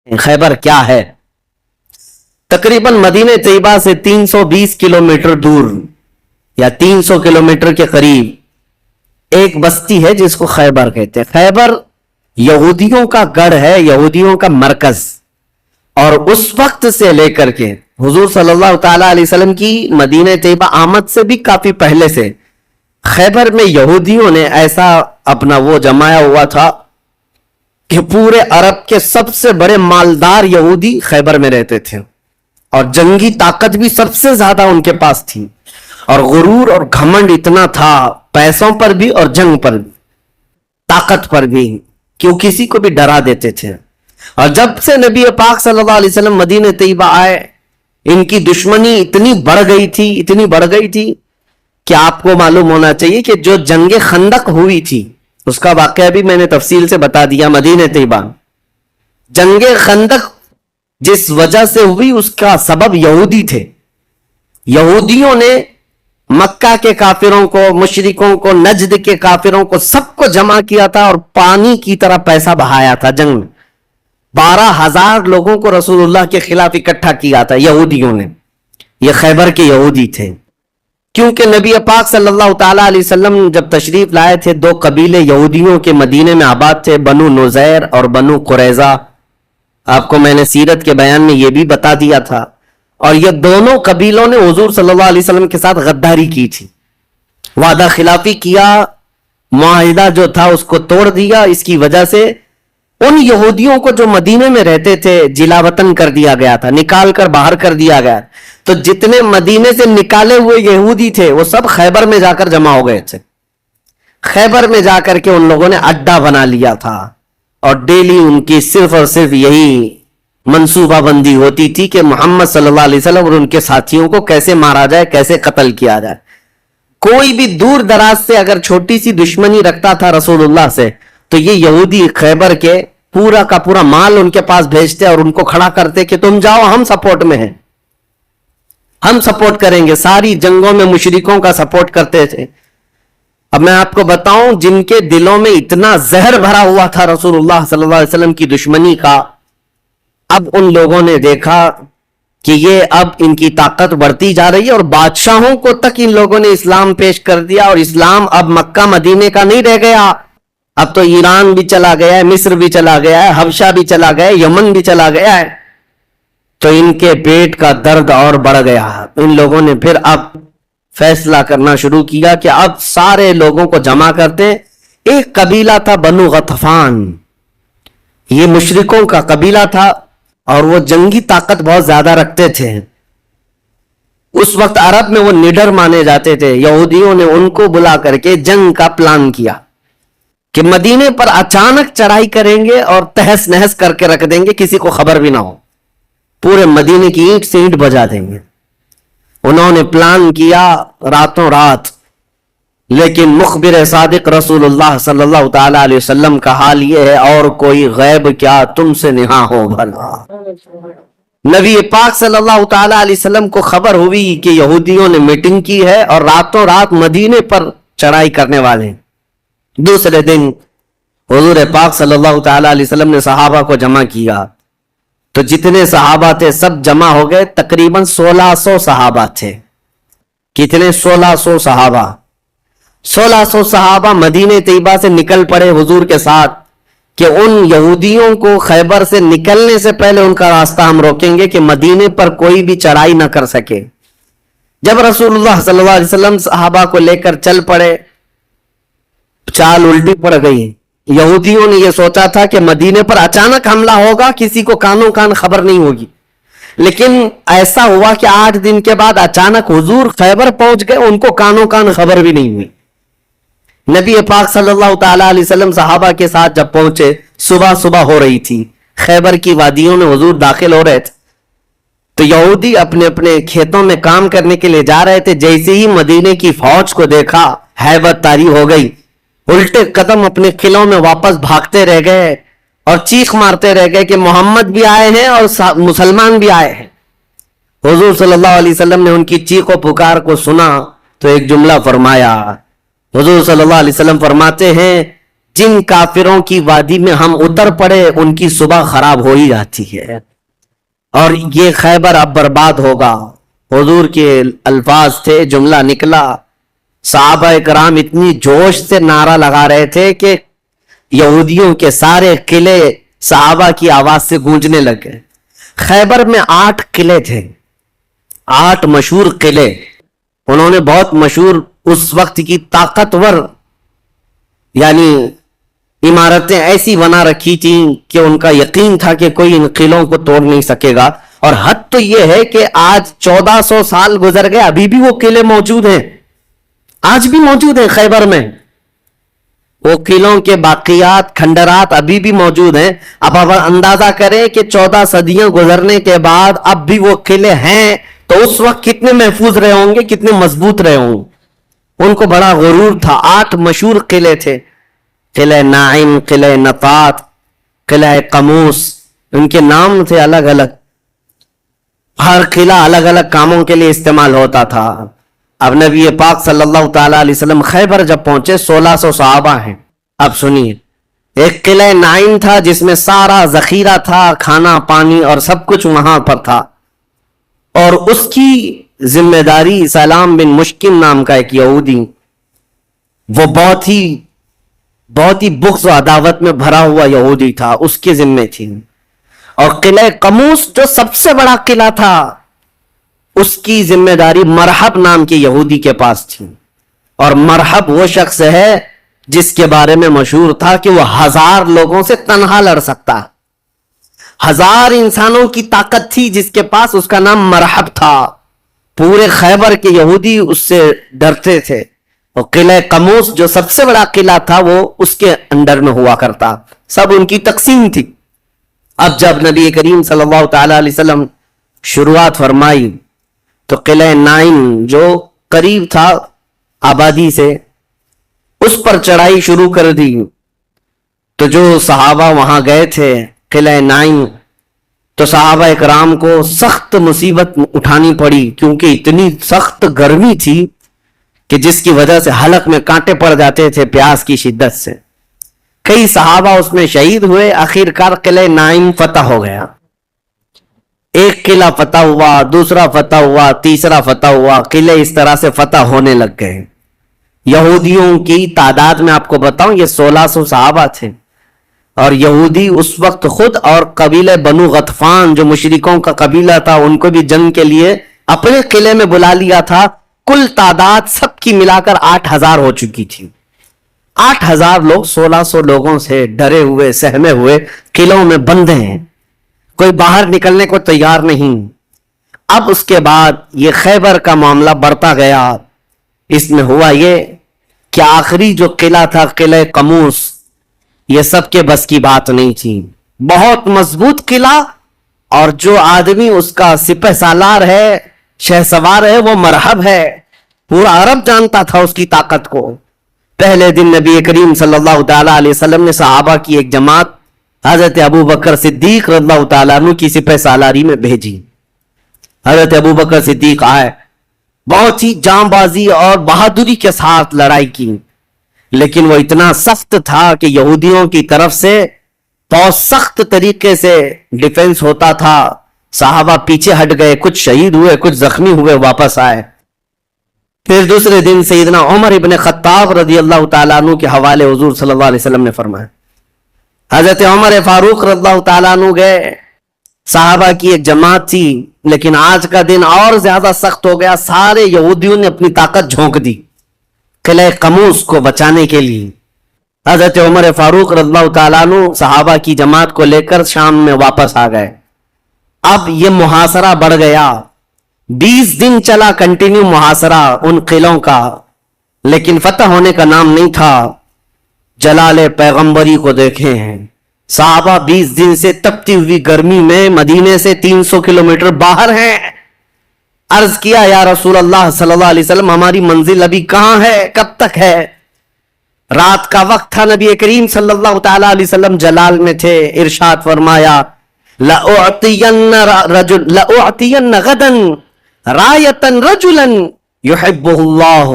خیبر کیا ہے؟ تقریباً مدینہ طیبہ سے 320 کلومیٹر دور یا 300 کلومیٹر کے قریب ایک بستی ہے جس کو خیبر کہتے ہیں۔ خیبر یہودیوں کا گڑھ ہے، یہودیوں کا مرکز، اور اس وقت سے لے کر کے حضور صلی اللہ تعالیٰ علیہ وسلم کی مدینہ طیبہ آمد سے بھی کافی پہلے سے خیبر میں یہودیوں نے ایسا اپنا وہ جمایا ہوا تھا کہ پورے عرب کے سب سے بڑے مالدار یہودی خیبر میں رہتے تھے، اور جنگی طاقت بھی سب سے زیادہ ان کے پاس تھی، اور غرور اور گھمنڈ اتنا تھا، پیسوں پر بھی اور جنگ پر بھی، طاقت پر بھی، کہ وہ کسی کو بھی ڈرا دیتے تھے۔ اور جب سے نبی پاک صلی اللہ علیہ وسلم مدینہ طیبہ آئے، ان کی دشمنی اتنی بڑھ گئی تھی کہ آپ کو معلوم ہونا چاہیے کہ جو جنگ خندق ہوئی تھی اس کا واقعہ بھی میں نے تفصیل سے بتا دیا۔ مدینہ طیبہ جنگ خندق جس وجہ سے ہوئی اس کا سبب یہودی تھے۔ یہودیوں نے مکہ کے کافروں کو، مشرکوں کو، نجد کے کافروں کو، سب کو جمع کیا تھا اور پانی کی طرح پیسہ بہایا تھا جنگ میں۔ 12,000 لوگوں کو رسول اللہ کے خلاف اکٹھا کیا تھا یہودیوں نے۔ یہ خیبر کے یہودی تھے، کیونکہ نبی پاک صلی اللہ تعالیٰ علیہ وسلم جب تشریف لائے تھے، 2 قبیلے یہودیوں کے مدینے میں آباد تھے، بنو نذیر اور بنو قریظہ۔ آپ کو میں نے سیرت کے بیان میں یہ بھی بتا دیا تھا، اور یہ دونوں قبیلوں نے حضور صلی اللہ علیہ وسلم کے ساتھ غداری کی تھی، وعدہ خلافی کیا، معاہدہ جو تھا اس کو توڑ دیا۔ اس کی وجہ سے ان یہودیوں کو جو مدینے میں رہتے تھے جلا وطن کر دیا گیا تھا، نکال کر باہر کر دیا گیا۔ تو جتنے مدینے سے نکالے ہوئے یہودی تھے وہ سب خیبر میں جا کر جمع ہو گئے تھے۔ خیبر میں جا کر کے ان لوگوں نے اڈا بنا لیا تھا، اور ڈیلی ان کی صرف اور صرف یہی منصوبہ بندی ہوتی تھی کہ محمد صلی اللہ علیہ وسلم اور ان کے ساتھیوں کو کیسے مارا جائے، کیسے قتل کیا جائے۔ کوئی بھی دور دراز سے اگر چھوٹی سی دشمنی رکھتا تھا رسول اللہ سے، تو یہ یہودی خیبر کے پورا کا پورا مال ان کے پاس بھیجتے اور ان کو کھڑا کرتے کہ تم جاؤ، ہم سپورٹ میں ہیں، ہم سپورٹ کریں گے۔ ساری جنگوں میں مشرکوں کا سپورٹ کرتے تھے۔ اب میں آپ کو بتاؤں، جن کے دلوں میں اتنا زہر بھرا ہوا تھا رسول اللہ صلی اللہ علیہ وسلم کی دشمنی کا، اب ان لوگوں نے دیکھا کہ یہ اب ان کی طاقت بڑھتی جا رہی ہے، اور بادشاہوں کو تک ان لوگوں نے اسلام پیش کر دیا، اور اسلام اب مکہ مدینے کا نہیں رہ گیا، اب تو ایران بھی چلا گیا ہے، مصر بھی چلا گیا ہے، حبشہ بھی چلا گیا ہے، یمن بھی چلا گیا ہے۔ تو ان کے پیٹ کا درد اور بڑھ گیا۔ ان لوگوں نے پھر اب فیصلہ کرنا شروع کیا کہ اب سارے لوگوں کو جمع کرتے۔ ایک قبیلہ تھا بنو غطفان، یہ مشرکوں کا قبیلہ تھا، اور وہ جنگی طاقت بہت زیادہ رکھتے تھے۔ اس وقت عرب میں وہ نڈر مانے جاتے تھے۔ یہودیوں نے ان کو بلا کر کے جنگ کا پلان کیا کہ مدینے پر اچانک چڑھائی کریں گے اور تہس نہس کر کے رکھ دیں گے، کسی کو خبر بھی نہ ہو، پورے مدینے کی اینٹ سے اینٹ بجا دیں گے۔ انہوں نے پلان کیا راتوں رات، لیکن مخبر صادق رسول اللہ صلی اللہ تعالیٰ علیہ وسلم کا حال یہ ہے، اور کوئی غیب کیا تم سے نہاں ہو بھلا۔ نبی پاک صلی اللہ تعالیٰ علیہ وسلم کو خبر ہوئی کہ یہودیوں نے میٹنگ کی ہے اور راتوں رات مدینے پر چڑھائی کرنے والے ہیں۔ دوسرے دن حضور پاک صلی اللہ تعالیٰ علیہ وسلم نے صحابہ کو جمع کیا، تو جتنے صحابہ تھے سب جمع ہو گئے، تقریباً 1600 صحابہ تھے۔ کتنے؟ 1600 صحابہ۔ 1600 صحابہ مدینہ طیبہ سے نکل پڑے حضور کے ساتھ کہ ان یہودیوں کو خیبر سے نکلنے سے پہلے ان کا راستہ ہم روکیں گے کہ مدینے پر کوئی بھی چڑھائی نہ کر سکے۔ جب رسول اللہ صلی اللہ علیہ وسلم صحابہ کو لے کر چل پڑے، چال الٹی پڑ گئی۔ یہودیوں نے یہ سوچا تھا کہ مدینے پر اچانک حملہ ہوگا، کسی کو کانوں کان خبر نہیں ہوگی، لیکن ایسا ہوا کہ 8 دن کے بعد اچانک حضور خیبر پہنچ گئے، ان کو کانوں کان خبر بھی نہیں ہوئی۔ نبی پاک صلی اللہ تعالیٰ علیہ وسلم صحابہ کے ساتھ جب پہنچے، صبح ہو رہی تھی، خیبر کی وادیوں میں حضور داخل ہو رہے تھے، تو یہودی اپنے اپنے کھیتوں میں کام کرنے کے لیے جا رہے تھے۔ جیسے ہی مدینے کی فوج کو دیکھا، ہیبت طاری ہو گئی، الٹے قدم اپنے قلعوں میں واپس بھاگتے رہ گئے اور چیخ مارتے رہ گئے کہ محمد بھی آئے ہیں اور مسلمان بھی آئے ہیں۔ حضور صلی اللہ علیہ وسلم نے ان کی چیخ و پکار کو سنا تو ایک جملہ فرمایا۔ حضور صلی اللہ علیہ وسلم فرماتے ہیں، جن کافروں کی وادی میں ہم اتر پڑے ان کی صبح خراب ہو ہی جاتی ہے، اور یہ خیبر اب برباد ہوگا۔ حضور کے الفاظ تھے، جملہ نکلا، صحابہ کرام اتنی جوش سے نعرہ لگا رہے تھے کہ یہودیوں کے سارے قلعے صحابہ کی آواز سے گونجنے لگ گئے۔ خیبر میں 8 قلعے تھے، 8 مشہور قلعے۔ انہوں نے بہت مشہور اس وقت کی طاقتور یعنی عمارتیں ایسی بنا رکھی تھیں کہ ان کا یقین تھا کہ کوئی ان قلعوں کو توڑ نہیں سکے گا۔ اور حد تو یہ ہے کہ آج 1400 سال گزر گئے، ابھی بھی وہ قلعے موجود ہیں، آج بھی موجود ہیں خیبر میں۔ وہ قلعوں کے باقیات، کھنڈرات ابھی بھی موجود ہیں۔ اب اندازہ کریں کہ 14 صدیاں گزرنے کے بعد اب بھی وہ قلعے ہیں تو اس وقت کتنے محفوظ رہے ہوں گے، کتنے مضبوط رہے ہوں گے۔ ان کو بڑا غرور تھا۔ 8 مشہور قلعے تھے، قلعہ نائم، قلعہ نطات، قلعہ قموس، ان کے نام تھے الگ الگ۔ ہر قلعہ الگ الگ کاموں کے لیے استعمال ہوتا تھا۔ اب نبی پاک صلی اللہ تعالیٰ علیہ وسلم خیبر جب پہنچے، 1600 صحابہ ہیں۔ اب سنیے، ایک قلعہ نائم تھا جس میں سارا ذخیرہ تھا، کھانا پانی اور سب کچھ وہاں پر تھا، اور اس کی ذمہ داری سلام بن مشکم نام کا ایک یہودی، وہ بہت ہی بغض و عداوت میں بھرا ہوا یہودی تھا، اس کے ذمے تھی۔ اور قلعہ قموس جو سب سے بڑا قلعہ تھا، اس کی ذمہ داری مرحب نام کے یہودی کے پاس تھی۔ اور مرحب وہ شخص ہے جس کے بارے میں مشہور تھا کہ وہ 1000 لوگوں سے تنہا لڑ سکتا، 1000 انسانوں کی طاقت تھی جس کے پاس، اس کا نام مرحب تھا۔ پورے خیبر کے یہودی اس سے ڈرتے تھے۔ اور قلعہ قموس جو سب سے بڑا قلعہ تھا وہ اس کے انڈر میں ہوا کرتا، سب ان کی تقسیم تھی۔ اب جب نبی کریم صلی اللہ تعالی علیہ وسلم شروعات فرمائی تو قلعہ نائم جو قریب تھا آبادی سے، اس پر چڑھائی شروع کر دی۔ تو جو صحابہ وہاں گئے تھے قلعہ نائم، تو صحابہ اکرام کو سخت مصیبت اٹھانی پڑی، کیونکہ اتنی سخت گرمی تھی کہ جس کی وجہ سے حلق میں کانٹے پڑ جاتے تھے پیاس کی شدت سے۔ کئی صحابہ اس میں شہید ہوئے۔ آخر کار قلعہ نائم فتح ہو گیا۔ ایک قلعہ فتح ہوا، دوسرا فتح ہوا، تیسرا فتح ہوا، قلعے اس طرح سے فتح ہونے لگ گئے۔ یہودیوں کی تعداد میں آپ کو بتاؤں، یہ 1600 صحابہ تھے، اور یہودی اس وقت خود اور قبیلہ بنو غطفان جو مشرکوں کا قبیلہ تھا، ان کو بھی جنگ کے لیے اپنے قلعے میں بلا لیا تھا۔ کل تعداد سب کی ملا کر 8000 ہو چکی تھی۔ 8000 لوگ 1600 لوگوں سے ڈرے ہوئے، سہمے ہوئے قلعوں میں بندے ہیں، کوئی باہر نکلنے کو تیار نہیں۔ اب اس کے بعد یہ خیبر کا معاملہ بڑھتا گیا۔ اس میں ہوا یہ کہ آخری جو قلعہ تھا قلعہ قموس، یہ سب کے بس کی بات نہیں تھی۔ بہت مضبوط قلعہ، اور جو آدمی اس کا سپہ سالار ہے، شہ سوار ہے، وہ مرحب ہے۔ پورا عرب جانتا تھا اس کی طاقت کو۔ پہلے دن نبی کریم صلی اللہ تعالیٰ علیہ وسلم نے صحابہ کی ایک جماعت حضرت ابو بکر صدیق رضی اللہ تعالیٰ عنہ کی سپہ سالاری میں بھیجی۔ حضرت ابو بکر صدیق آئے، بہت ہی جاں بازی اور بہادری کے ساتھ لڑائی کی، لیکن وہ اتنا سخت تھا کہ یہودیوں کی طرف سے بہت سخت طریقے سے ڈیفنس ہوتا تھا۔ صحابہ پیچھے ہٹ گئے، کچھ شہید ہوئے، کچھ زخمی ہوئے، واپس آئے۔ پھر دوسرے دن سیدنا عمر ابن خطاب رضی اللہ تعالیٰ عنہ کے حوالے حضور صلی اللہ علیہ وسلم نے فرمایا، حضرت عمر فاروق رضی اللہ تعالیٰ عنہ گئے، صحابہ کی ایک جماعت تھی، لیکن آج کا دن اور زیادہ سخت ہو گیا۔ سارے یہودیوں نے اپنی طاقت جھونک دی قلعہ قموس کو بچانے کے لیے۔ حضرت عمر فاروق رضی اللہ تعالیٰ عنہ صحابہ کی جماعت کو لے کر شام میں واپس آ گئے۔ اب یہ محاصرہ بڑھ گیا، 20 دن چلا کنٹینیو محاصرہ ان قلعوں کا، لیکن فتح ہونے کا نام نہیں تھا۔ جلال پیغمبری کو دیکھیں ہیں، صحابہ 20 دن سے تپتی ہوئی گرمی میں مدینے سے 300 کلومیٹر باہر ہیں۔ عرض کیا، یا رسول اللہ صلی اللہ علیہ وسلم، ہماری منزل ابھی کہاں ہے، کب تک ہے؟ رات کا وقت تھا، نبی کریم صلی اللہ تعالیٰ علیہ وسلم جلال میں تھے۔ ارشاد فرمایا، لَأُعْتِيَنَّ غَدًا رَایَةً رَجُلًا يُحِبُّهُ اللَّهُ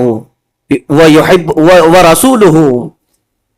وَرَسُولُهُ،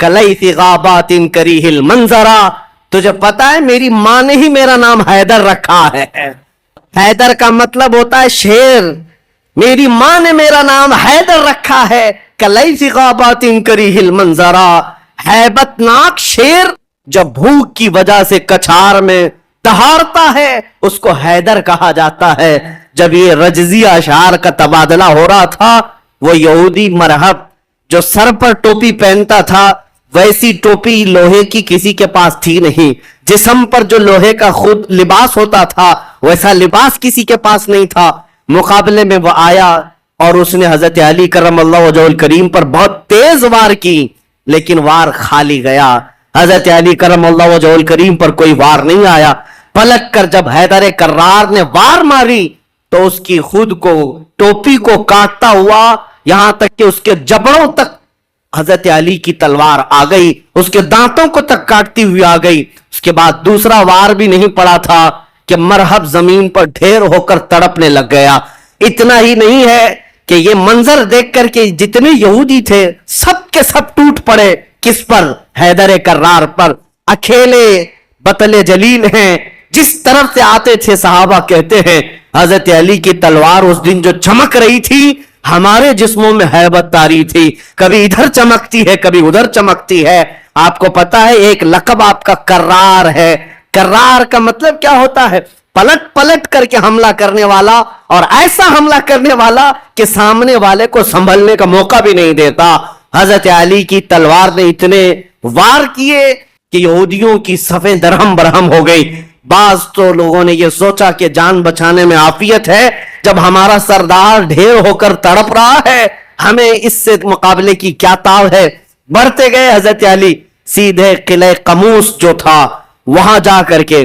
کلیث غابات کریہ المنظرا. تجھے پتا ہے میری ماں نے ہی میرا نام حیدر رکھا ہے. حیدر کا مطلب ہوتا ہے شیر. میری ماں نے میرا نام حیدر رکھا ہے. کلیث غابات کریہ المنظرا, ہیبت ناک شیر جب بھوک کی وجہ سے کچھار میں دہاڑتا ہے اس کو حیدر کہا جاتا ہے. جب یہ رجزی اشعار کا تبادلہ ہو رہا تھا, وہ یہودی مرہب جو سر پر ٹوپی پہنتا تھا ویسی ٹوپی لوہے کی کسی کے پاس تھی نہیں. جسم پر جو لوہے کا خود لباس ہوتا تھا ویسا لباس کسی کے پاس نہیں تھا. مقابلے میں وہ آیا اور اس نے حضرت علی کرم اللہ وجہہ الکریم پر بہت تیز وار کی, لیکن وار خالی گیا. حضرت علی کرم اللہ وجہہ الکریم پر کوئی وار نہیں آیا. پلٹ کر جب حیدر کرار نے وار ماری تو اس کی خود کو ٹوپی کو کاٹتا ہوا یہاں تک کہ اس کے جبڑوں تک حضرت علی کی تلوار آ گئی, اس کے دانتوں کو تک کاٹتی ہوئی آ گئی. اس کے بعد دوسرا وار بھی نہیں پڑا تھا کہ مرہب زمین پر ڈھیر ہو کر تڑپنے لگ گیا. اتنا ہی نہیں ہے کہ یہ منظر دیکھ کر کے جتنے یہودی تھے سب کے سب ٹوٹ پڑے. کس پر؟ حیدر کرار پر. اکیلے بطل جلیل ہیں, جس طرف سے آتے تھے صحابہ کہتے ہیں حضرت علی کی تلوار اس دن جو چمک رہی تھی ہمارے جسموں میں ہیبت تاری تھی. کبھی ادھر چمکتی ہے کبھی ادھر چمکتی ہے. آپ کو پتا ہے ایک لقب آپ کا کرار ہے. کرار کا مطلب کیا ہوتا ہے؟ پلٹ پلٹ کر کے حملہ کرنے والا, اور ایسا حملہ کرنے والا کہ سامنے والے کو سنبھلنے کا موقع بھی نہیں دیتا. حضرت علی کی تلوار نے اتنے وار کیے کہ یہودیوں کی صفیں درہم برہم ہو گئی. بعض تو لوگوں نے یہ سوچا کہ جان بچانے میں عافیت ہے, جب ہمارا سردار ڈھیر ہو کر تڑپ رہا ہے ہمیں اس سے مقابلے کی کیا تاو ہے. بڑھتے گئے حضرت علی سیدھے قلعہ قموس جو تھا وہاں جا کر کے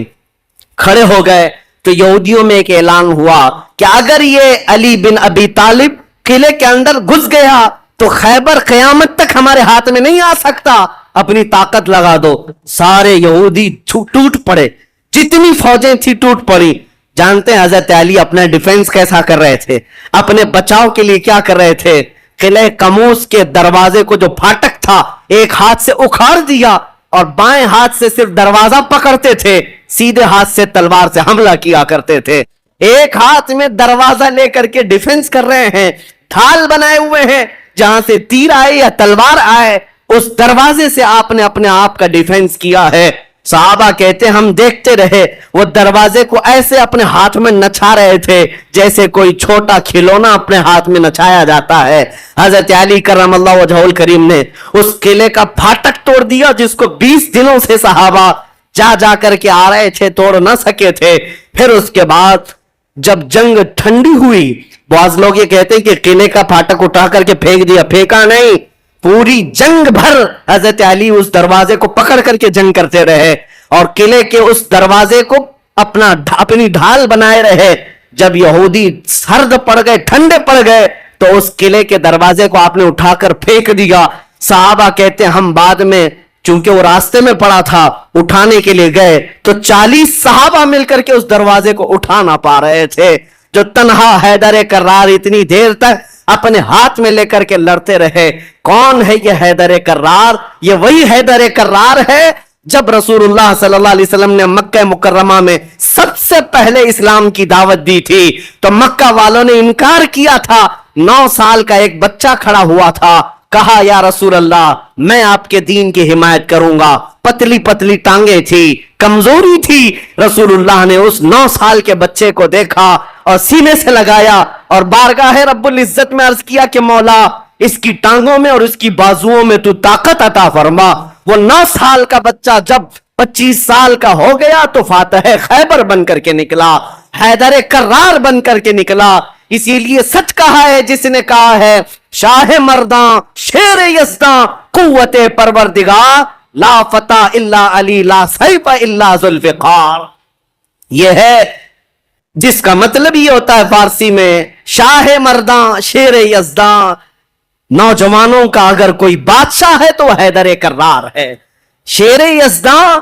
کھڑے ہو گئے. تو یہودیوں میں ایک اعلان ہوا کہ اگر یہ علی بن ابی طالب قلعے کے اندر گھس گیا تو خیبر قیامت تک ہمارے ہاتھ میں نہیں آ سکتا, اپنی طاقت لگا دو. سارے یہودی ٹوٹ پڑے, جتنی فوجیں تھی ٹوٹ پڑی. جانتے ہیں حضرت علی اپنا ڈیفنس کیسا کر رہے تھے, اپنے بچاؤ کے لیے کیا کر رہے تھے؟ قلعہ قموس کے دروازے کو جو پھاٹک تھا ایک ہاتھ سے اکھاڑ دیا اور بائیں ہاتھ سے صرف دروازہ پکڑتے تھے, سیدھے ہاتھ سے تلوار سے حملہ کیا کرتے تھے. ایک ہاتھ میں دروازہ لے کر کے ڈیفنس کر رہے ہیں, ڈھال بنائے ہوئے ہیں, جہاں سے تیر آئے یا تلوار آئے اس دروازے سے آپ نے اپنے آپ کا ڈیفنس کیا ہے. صحابہ کہتے ہم دیکھتے رہے, وہ دروازے کو ایسے اپنے ہاتھ میں نچا رہے تھے جیسے کوئی چھوٹا کھلونا اپنے ہاتھ میں نچایا جاتا ہے. حضرت علی کرم اللہ وجہہ الکریم نے اس قلعے کا پھاٹک توڑ دیا جس کو 20 دنوں سے صحابہ جا کر کے آ رہے تھے, توڑ نہ سکے تھے. پھر اس کے بعد جب جنگ ٹھنڈی ہوئی, بعض لوگ یہ کہتے ہیں کہ قلعے کا پھاٹک اٹھا کر کے پھینک دیا, پھینکا نہیں. پوری جنگ بھر حضرت علی اس دروازے کو پکڑ کر کے جنگ کرتے رہے اور قلعے کے اس دروازے کو اپنی ڈھال بنائے رہے. جب یہودی سرد پڑ گئے, ٹھنڈے پڑ گئے, تو اس قلعے کے دروازے کو آپ نے اٹھا کر پھینک دیا. صحابہ کہتے ہیں ہم بعد میں چونکہ وہ راستے میں پڑا تھا اٹھانے کے لیے گئے تو 40 صحابہ مل کر کے اس دروازے کو اٹھا نہ پا رہے تھے. جو تنہا حیدر کرار اتنی دیر تک اپنے ہاتھ میں لے کر کے لڑتے رہے. کون ہے یہ حیدر کرار؟ یہ وہی حیدر کرار ہے جب رسول اللہ صلی اللہ علیہ وسلم نے مکہ مکرمہ میں سب سے پہلے اسلام کی دعوت دی تھی تو مکہ والوں نے انکار کیا تھا. 9 سال کا ایک بچہ کھڑا ہوا تھا, کہا یا رسول اللہ میں آپ کے دین کی حمایت کروں گا. پتلی پتلی ٹانگیں تھی, کمزوری تھی. رسول اللہ نے اس 9 سال کے بچے کو دیکھا اور سینے سے لگایا اور بارگاہ رب العزت میں عرض کیا کہ مولا اس کی ٹانگوں میں اور اس کی بازوؤں میں تو طاقت عطا فرما. وہ 9 سال کا بچہ جب 25 سال کا ہو گیا تو فاتح خیبر بن کر کے نکلا, حیدر کرار بن کر کے نکلا. اسی لیے سچ کہا ہے جس نے کہا ہے شاہ مرداں شیر یزداں قوت پروردگار لا فتح الا علی لا سیف الا ذوالفقار. یہ ہے جس کا مطلب یہ ہوتا ہے فارسی میں شاہ مرداں شیر یزداں. نوجوانوں کا اگر کوئی بادشاہ ہے تو حیدر کرار ہے. شیر یزداں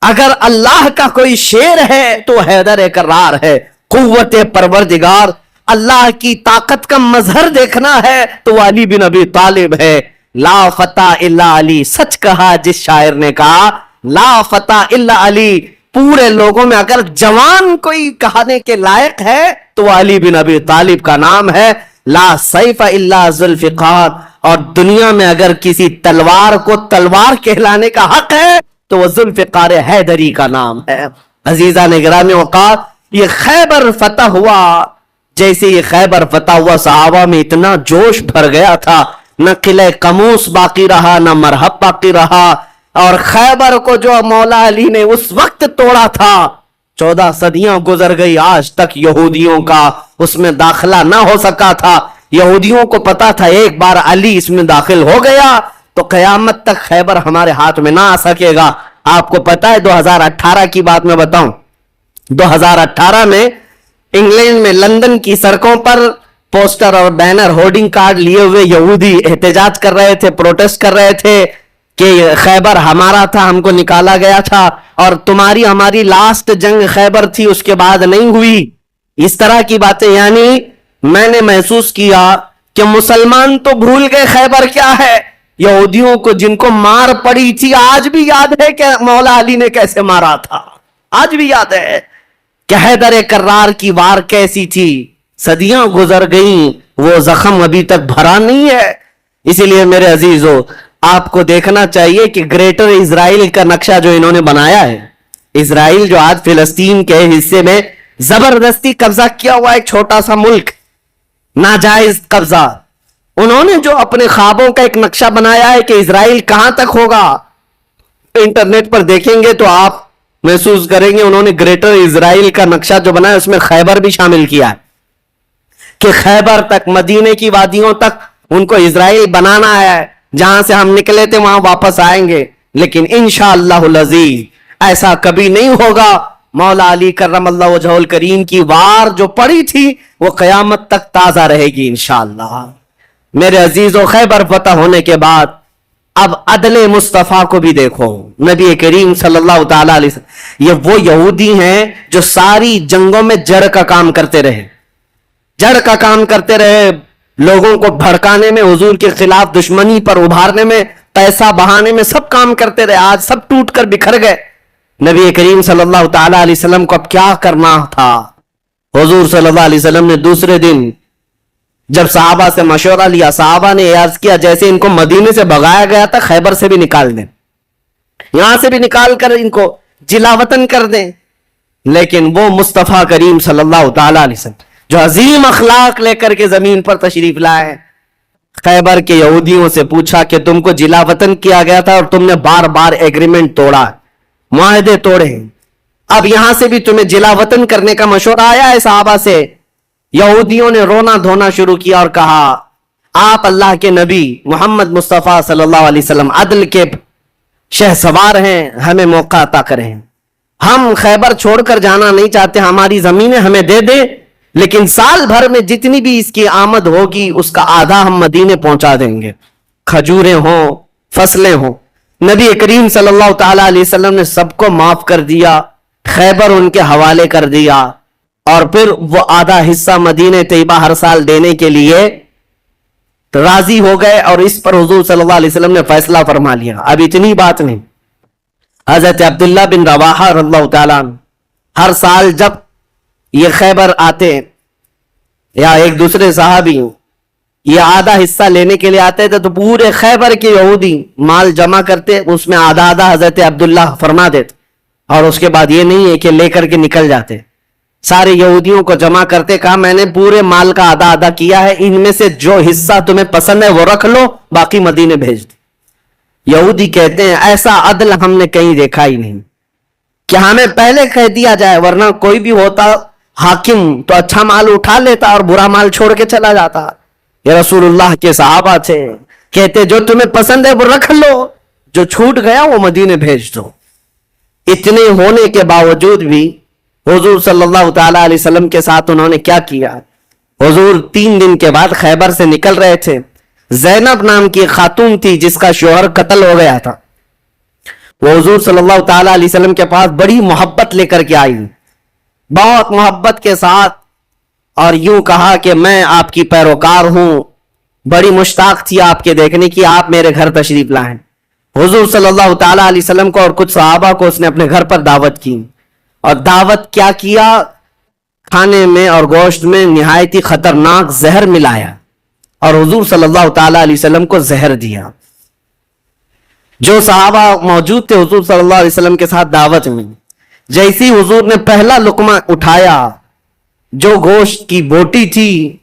اگر اللہ کا کوئی شیر ہے تو حیدر کرار ہے. قوت پروردگار اللہ کی طاقت کا مظہر دیکھنا ہے تو علی بن ابی طالب ہے. لا فتح الا علی. سچ کہا جس شاعر نے کہا لا فتح الا علی. پورے لوگوں میں اگر جوان کوئی کہنے کے لائق ہے تو وہ علی بن ابی طالب کا نام ہے. لا سیف الا ذوالفقار. اور دنیا میں اگر کسی تلوار کو تلوار کہلانے کا حق ہے تو وہ ذوالفقار حیدری کا نام ہے. عزیزان گرامی اوقات، یہ خیبر فتح ہوا. جیسے یہ خیبر فتح ہوا صحابہ میں اتنا جوش بھر گیا تھا، نہ قلعہ قموس باقی رہا، نہ مرحب باقی رہا. اور خیبر کو جو مولا علی نے اس وقت توڑا تھا، 14 صدیاں گزر گئی، آج تک یہودیوں کا اس میں داخلہ نہ ہو سکا تھا. یہودیوں کو پتا تھا ایک بار علی اس میں داخل ہو گیا تو قیامت تک خیبر ہمارے ہاتھ میں نہ آ سکے گا. آپ کو پتا ہے 2018 کی بات میں بتاؤں، 2018 میں انگلینڈ میں لندن کی سڑکوں پر پوسٹر اور بینر ہورڈنگ کارڈ لیے ہوئے یہودی احتجاج کر رہے تھے، پروٹیسٹ کر رہے تھے کہ خیبر ہمارا تھا، ہم کو نکالا گیا تھا، اور تمہاری ہماری لاسٹ جنگ خیبر تھی، اس کے بعد نہیں ہوئی. اس طرح کی باتیں. یعنی میں نے محسوس کیا کہ مسلمان تو بھول گئے خیبر کیا ہے. یہودیوں کو جن کو مار پڑی تھی آج بھی یاد ہے کہ مولا علی نے کیسے مارا تھا. آج بھی یاد ہے کہ حیدر کرار کی وار کیسی تھی. صدیاں گزر گئیں، وہ زخم ابھی تک بھرا نہیں ہے. اسی لیے میرے عزیزو، آپ کو دیکھنا چاہیے کہ گریٹر اسرائیل کا نقشہ جو انہوں نے بنایا ہے، اسرائیل جو آج فلسطین کے حصے میں زبردستی قبضہ کیا ہوا ایک چھوٹا سا ملک، ناجائز قبضہ، انہوں نے جو اپنے خوابوں کا ایک نقشہ بنایا ہے کہ اسرائیل کہاں تک ہوگا، انٹرنیٹ پر دیکھیں گے تو آپ محسوس کریں گے انہوں نے گریٹر اسرائیل کا نقشہ جو بنایا اس میں خیبر بھی شامل کیا ہے کہ خیبر تک، مدینے کی وادیوں تک ان کو اسرائیل بنانا ہے. جہاں سے ہم نکلے تھے وہاں واپس آئیں گے، لیکن انشاءاللہ العزیز ایسا کبھی نہیں ہوگا. مولا علی کرم اللہ وجہہ الکریم کی وار جو پڑی تھی وہ قیامت تک تازہ رہے گی انشاءاللہ. میرے عزیزو، خیبر فتح ہونے کے بعد اب عدل مصطفیٰ کو بھی دیکھو. نبی کریم صلی اللہ تعالی علیہ وسلم، یہ وہ یہودی ہیں جو ساری جنگوں میں جڑ کا کام کرتے رہے، جڑ کا کام کرتے رہے، لوگوں کو بھڑکانے میں، حضور کے خلاف دشمنی پر ابھارنے میں، پیسہ بہانے میں، سب کام کرتے رہے. آج سب ٹوٹ کر بکھر گئے. نبی کریم صلی اللہ تعالی علیہ وسلم کو اب کیا کرنا تھا؟ حضور صلی اللہ علیہ وسلم نے دوسرے دن جب صحابہ سے مشورہ لیا، صحابہ نے عرض کیا جیسے ان کو مدینے سے بھگایا گیا تھا، خیبر سے بھی نکال دیں، یہاں سے بھی نکال کر ان کو جلا وطن کر دیں. لیکن وہ مصطفیٰ کریم صلی اللہ تعالی علیہ وسلم جو عظیم اخلاق لے کر کے زمین پر تشریف لائے، خیبر کے یہودیوں سے پوچھا کہ تم کو جلا وطن کیا گیا تھا اور تم نے بار بار ایگریمنٹ توڑا، معاہدے توڑے، اب یہاں سے بھی تمہیں جلا وطن کرنے کا مشورہ آیا ہے صحابہ سے. یہودیوں نے رونا دھونا شروع کیا اور کہا آپ اللہ کے نبی محمد مصطفیٰ صلی اللہ علیہ وسلم عدل کے شہسوار ہیں، ہمیں موقع عطا کریں. ہم خیبر چھوڑ کر جانا نہیں چاہتے، ہماری زمینیں ہمیں دے دیں، لیکن سال بھر میں جتنی بھی اس کی آمد ہوگی اس کا آدھا ہم مدینے پہنچا دیں گے، کھجوریں ہوں، فصلیں ہوں. نبی کریم صلی اللہ تعالی علیہ وسلم نے سب کو معاف کر دیا، خیبر ان کے حوالے کر دیا، اور پھر وہ آدھا حصہ مدینہ طیبہ ہر سال دینے کے لیے راضی ہو گئے. اور اس پر حضور صلی اللہ علیہ وسلم نے فیصلہ فرما لیا. اب اتنی بات نہیں، حضرت عبداللہ بن رواحہ رضی اللہ تعالیٰ عنہ ہر سال جب یہ خیبر آتے یا ایک دوسرے صحابی یہ آدھا حصہ لینے کے لیے آتے تھے تو پورے خیبر کے یہودی مال جمع کرتے، اس میں آدھا آدھا حضرت عبداللہ فرما دیتے، اور اس کے بعد یہ نہیں ہے کہ لے کر کے نکل جاتے، سارے یہودیوں کو جمع کرتے، کہا میں نے پورے مال کا آدھا آدھا کیا ہے، ان میں سے جو حصہ تمہیں پسند ہے وہ رکھ لو، باقی مدینے بھیج دو. یہودی کہتے ہیں ایسا عدل ہم نے کہیں دیکھا ہی نہیں کہ ہمیں پہلے کہہ دیا جائے، ورنہ کوئی بھی ہوتا حاکم تو اچھا مال اٹھا لیتا اور برا مال چھوڑ کے چلا جاتا. یہ رسول اللہ کے صحابہ تھے، کہتے جو تمہیں پسند ہے وہ رکھ لو، جو چھوٹ گیا وہ مدینے بھیج دو. اتنے ہونے کے باوجود بھی حضور صلی اللہ تعالی علیہ وسلم کے ساتھ انہوں نے کیا کیا؟ حضور 3 دن کے بعد خیبر سے نکل رہے تھے. زینب نام کی خاتون تھی جس کا شوہر قتل ہو گیا تھا، وہ حضور صلی اللہ تعالی علیہ وسلم کے پاس بڑی محبت لے کر کے آئی، بہت محبت کے ساتھ، اور یوں کہا کہ میں آپ کی پیروکار ہوں، بڑی مشتاق تھی آپ کے دیکھنے کی، آپ میرے گھر تشریف لائیں۔ حضور صلی اللہ تعالی علیہ وسلم کو اور کچھ صحابہ کو اس نے اپنے گھر پر دعوت کی، اور دعوت کیا کیا، کھانے میں اور گوشت میں نہایت ہی خطرناک زہر ملایا اور حضور صلی اللہ تعالی علیہ وسلم کو زہر دیا۔ جو صحابہ موجود تھے حضور صلی اللہ علیہ وسلم کے ساتھ دعوت میں، جیسی حضور نے پہلا لقمہ اٹھایا، جو گوشت کی بوٹی تھی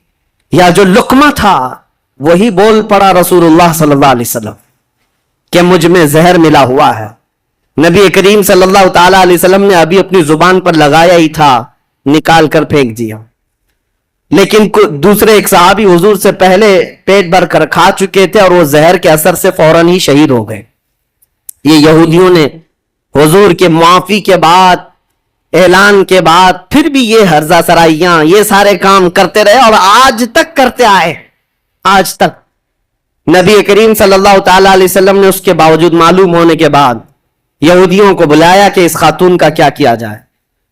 یا جو لقمہ تھا، وہی بول پڑا رسول اللہ صلی اللہ علیہ وسلم کہ مجھ میں زہر ملا ہوا ہے۔ نبی کریم صلی اللہ تعالی علیہ وسلم نے ابھی اپنی زبان پر لگایا ہی تھا، نکال کر پھینک دیا، لیکن دوسرے ایک صحابی حضور سے پہلے پیٹ بھر کر کھا چکے تھے اور وہ زہر کے اثر سے فوراً ہی شہید ہو گئے۔ یہ یہودیوں نے حضور کے معافی کے بعد، اعلان کے بعد، پھر بھی یہ ہرزہ سرائیاں، یہ سارے کام کرتے رہے اور آج تک کرتے آئے۔ آج تک نبی کریم صلی اللہ تعالی علیہ وسلم نے اس کے باوجود، معلوم ہونے کے بعد، یہودیوں کو بلایا کہ اس خاتون کا کیا کیا جائے۔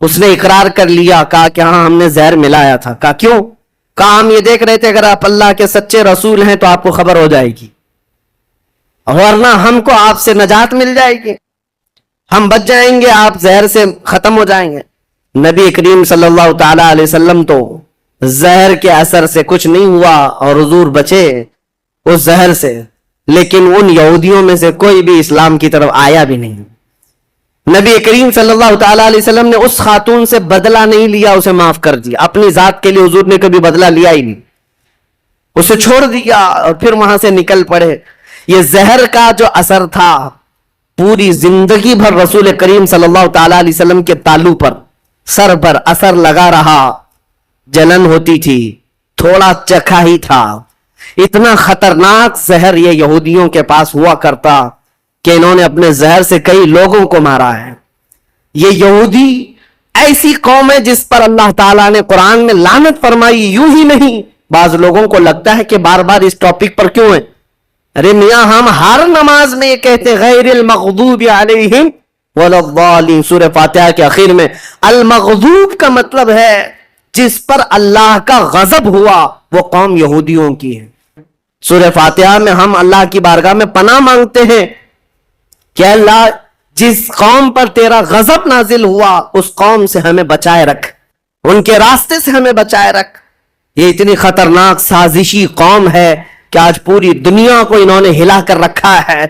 اس نے اقرار کر لیا، کہا کہ ہاں ہم نے زہر ملایا تھا۔ کہا کیوں؟ کہا ہم یہ دیکھ رہے تھے اگر آپ اللہ کے سچے رسول ہیں تو آپ کو خبر ہو جائے گی، ورنہ ہم کو آپ سے نجات مل جائے گی، ہم بچ جائیں گے، آپ زہر سے ختم ہو جائیں گے۔ نبی کریم صلی اللہ تعالی علیہ وسلم تو زہر کے اثر سے کچھ نہیں ہوا اور حضور بچے اس زہر سے، لیکن ان یہودیوں میں سے کوئی بھی اسلام کی طرف آیا بھی نہیں۔ نبی کریم صلی اللہ تعالی علیہ وسلم نے اس خاتون سے بدلہ نہیں لیا، اسے معاف کر دیا۔ اپنی ذات کے لیے حضور نے کبھی بدلہ لیا ہی نہیں، اسے چھوڑ دیا اور پھر وہاں سے نکل پڑے۔ یہ زہر کا جو اثر تھا پوری زندگی بھر رسول کریم صلی اللہ تعالی علیہ وسلم کے تالو پر، سر پر اثر لگا رہا، جلن ہوتی تھی، تھوڑا چکھا ہی تھا۔ اتنا خطرناک زہر یہ یہودیوں کے پاس ہوا کرتا کہ انہوں نے اپنے زہر سے کئی لوگوں کو مارا ہے۔ یہ یہودی ایسی قوم ہے جس پر اللہ تعالیٰ نے قرآن میں لعنت فرمائی۔ یوں ہی نہیں، بعض لوگوں کو لگتا ہے کہ بار بار اس ٹاپک پر کیوں ہے؟ ارے میاں، ہم ہر نماز میں یہ کہتے ہیں غیر المغضوب علیہم ولا الضالین۔ سورہ فاتحہ کے آخر میں المغضوب کا مطلب ہے جس پر اللہ کا غضب ہوا، وہ قوم یہودیوں کی ہے۔ سورہ فاتحہ میں ہم اللہ کی بارگاہ میں پناہ مانگتے ہیں کہ اللہ جس قوم پر تیرا غضب نازل ہوا اس قوم سے ہمیں بچائے رکھ، ان کے راستے سے ہمیں بچائے رکھ۔ یہ اتنی خطرناک سازشی قوم ہے کہ آج پوری دنیا کو انہوں نے ہلا کر رکھا ہے،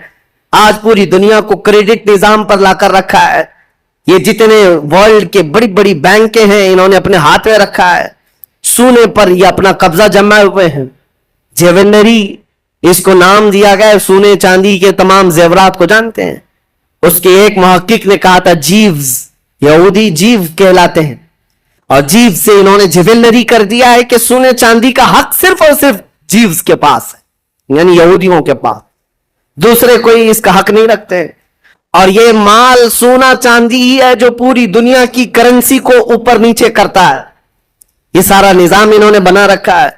آج پوری دنیا کو کریڈٹ نظام پر لا کر رکھا ہے۔ یہ جتنے ورلڈ کے بڑی بڑی بینکیں ہیں انہوں نے اپنے ہاتھ میں رکھا ہے، سونے پر یہ اپنا قبضہ جمائے ہوئے ہیں۔ جیولری اس کو نام دیا گیا، سونے چاندی کے تمام زیورات کو جانتے ہیں۔ اس کے ایک محقق نے کہا تھا جیوز، یہودی جیو کہلاتے ہیں، اور جیو سے انہوں نے جیولری کر دیا ہے کہ سونے چاندی کا حق صرف اور صرف جیوز کے پاس ہے، یعنی یہودیوں کے پاس، دوسرے کوئی اس کا حق نہیں رکھتے۔ اور یہ مال سونا چاندی ہی ہے جو پوری دنیا کی کرنسی کو اوپر نیچے کرتا ہے۔ یہ سارا نظام انہوں نے بنا رکھا ہے،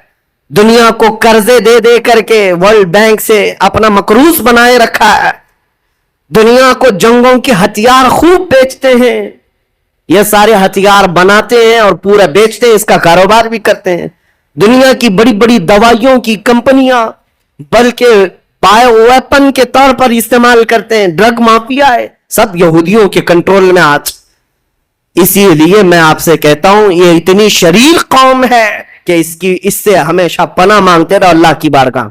دنیا کو قرضے دے دے کر کے ورلڈ بینک سے اپنا مقروض بنائے رکھا ہے، دنیا کو جنگوں کے ہتھیار خوب بیچتے ہیں، یہ سارے ہتھیار بناتے ہیں اور پورا بیچتے ہیں، اس کا کاروبار بھی کرتے ہیں۔ دنیا کی بڑی بڑی دوائیوں کی کمپنیاں بلکہ بایو ویپن کے طور پر استعمال کرتے ہیں، ڈرگ مافیا ہے، سب یہودیوں کے کنٹرول میں آج۔ اسی لیے میں آپ سے کہتا ہوں یہ اتنی شریر قوم ہے کہ اس سے ہمیشہ پناہ مانگتے رہو اللہ کی بارگاہ۔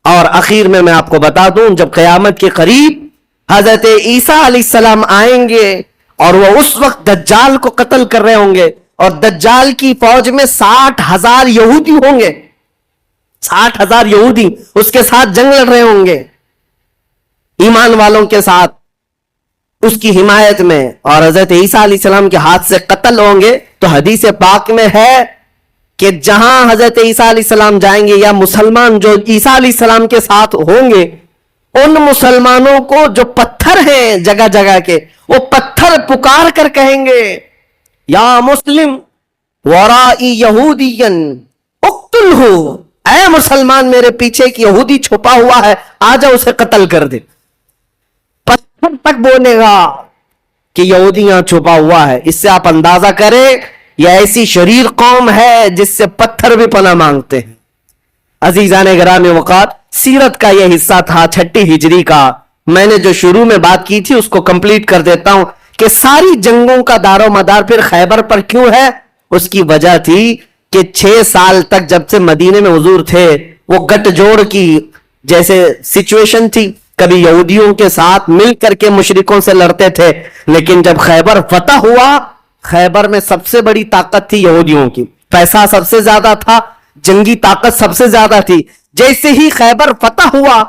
اور اخیر میں آپ کو بتا دوں، جب قیامت کے قریب حضرت عیسیٰ علیہ السلام آئیں گے اور وہ اس وقت دجال کو قتل کر رہے ہوں گے، اور دجال کی فوج میں 60,000 یہودی ہوں گے، 60,000 یہودی اس کے ساتھ جنگ لڑ رہے ہوں گے، ایمان والوں کے ساتھ اس کی حمایت میں، اور حضرت عیسیٰ علیہ السلام کے ہاتھ سے قتل ہوں گے۔ تو حدیث پاک میں ہے کہ جہاں حضرت عیسیٰ علیہ السلام جائیں گے، یا مسلمان جو عیسیٰ علیہ السلام کے ساتھ ہوں گے، ان مسلمانوں کو جو پتھر ہیں جگہ جگہ کے، وہ پتھر پکار کر کہیں گے یا مسلم ورائی یہودین اقتلہ، اے مسلمان میرے پیچھے ایک یہودی چھپا ہوا ہے، آجا اسے قتل کر دے۔ پتھر تک بولے گا کہ یہودی یہاں چھپا ہوا ہے۔ اس سے آپ اندازہ کریں یہ ایسی شریر قوم ہے جس سے پتھر بھی پناہ مانگتے ہیں۔ عزیزان گرامی وقار، سیرت کا یہ حصہ تھا 6 ہجری کا. میں نے جو شروع میں بات کی تھی اس کو کمپلیٹ کر دیتا ہوں کہ ساری جنگوں کا دار و مدار پھر خیبر پر کیوں ہے. اس کی وجہ تھی کہ 6 سال تک جب سے مدینے میں حضور تھے وہ گٹ جوڑ کی جیسے سچویشن تھی. کبھی یہودیوں کے ساتھ مل کر کے مشرکوں سے لڑتے تھے، لیکن جب خیبر فتح ہوا، خیبر میں سب سے بڑی طاقت تھی یہودیوں کی، پیسہ سب سے زیادہ تھا، جنگی طاقت سب سے زیادہ تھی. جیسے ہی خیبر فتح ہوا،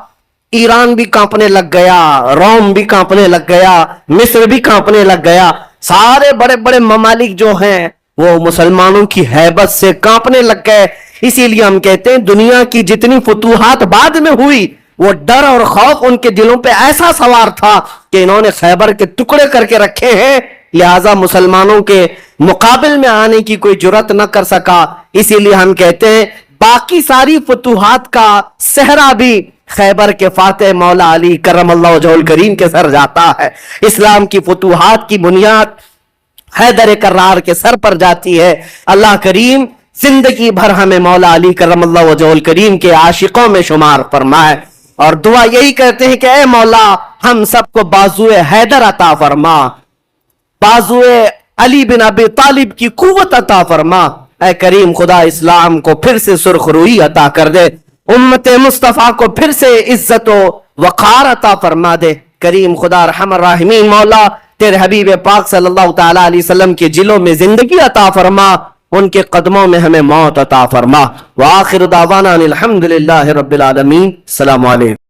ایران بھی کانپنے لگ گیا، روم بھی کانپنے لگ گیا، مصر بھی کانپنے لگ گیا. سارے بڑے بڑے ممالک جو ہیں وہ مسلمانوں کی ہیبت سے کانپنے لگ گئے. اسی لیے ہم کہتے ہیں دنیا کی جتنی فتوحات بعد میں ہوئی وہ ڈر اور خوف ان کے دلوں پہ ایسا سوار تھا کہ انہوں نے خیبر کے ٹکڑے کر کے رکھے ہیں، لہذا مسلمانوں کے مقابل میں آنے کی کوئی جرات نہ کر سکا. اسی لیے ہم کہتے ہیں باقی ساری فتوحات کا صحرا بھی خیبر کے فاتح مولا علی کرم اللہ وجہہ الکریم کے سر جاتا ہے. اسلام کی فتوحات کی بنیاد حیدر کرار کے سر پر جاتی ہے. اللہ کریم زندگی بھر ہمیں مولا علی کرم اللہ وجہہ الکریم کے عاشقوں میں شمار فرمائے، اور دعا یہی کرتے ہیں کہ اے مولا ہم سب کو بازوئے حیدر عطا فرما، بازوئے علی بن ابی طالب کی قوت عطا فرما. اے کریم خدا اسلام کو پھر سے سرخ روئی عطا کر دے، امت مصطفیٰ کو پھر سے عزت و وقار عطا فرما دے. کریم خدا ارحم الراحمین مولا تیرے حبیب پاک صلی اللہ تعالی علیہ وسلم کے جلوں میں زندگی عطا فرما، ان کے قدموں میں ہمیں موت عطا فرما. وآخر دعوانا الحمدللہ رب العالمین. السلام علیکم.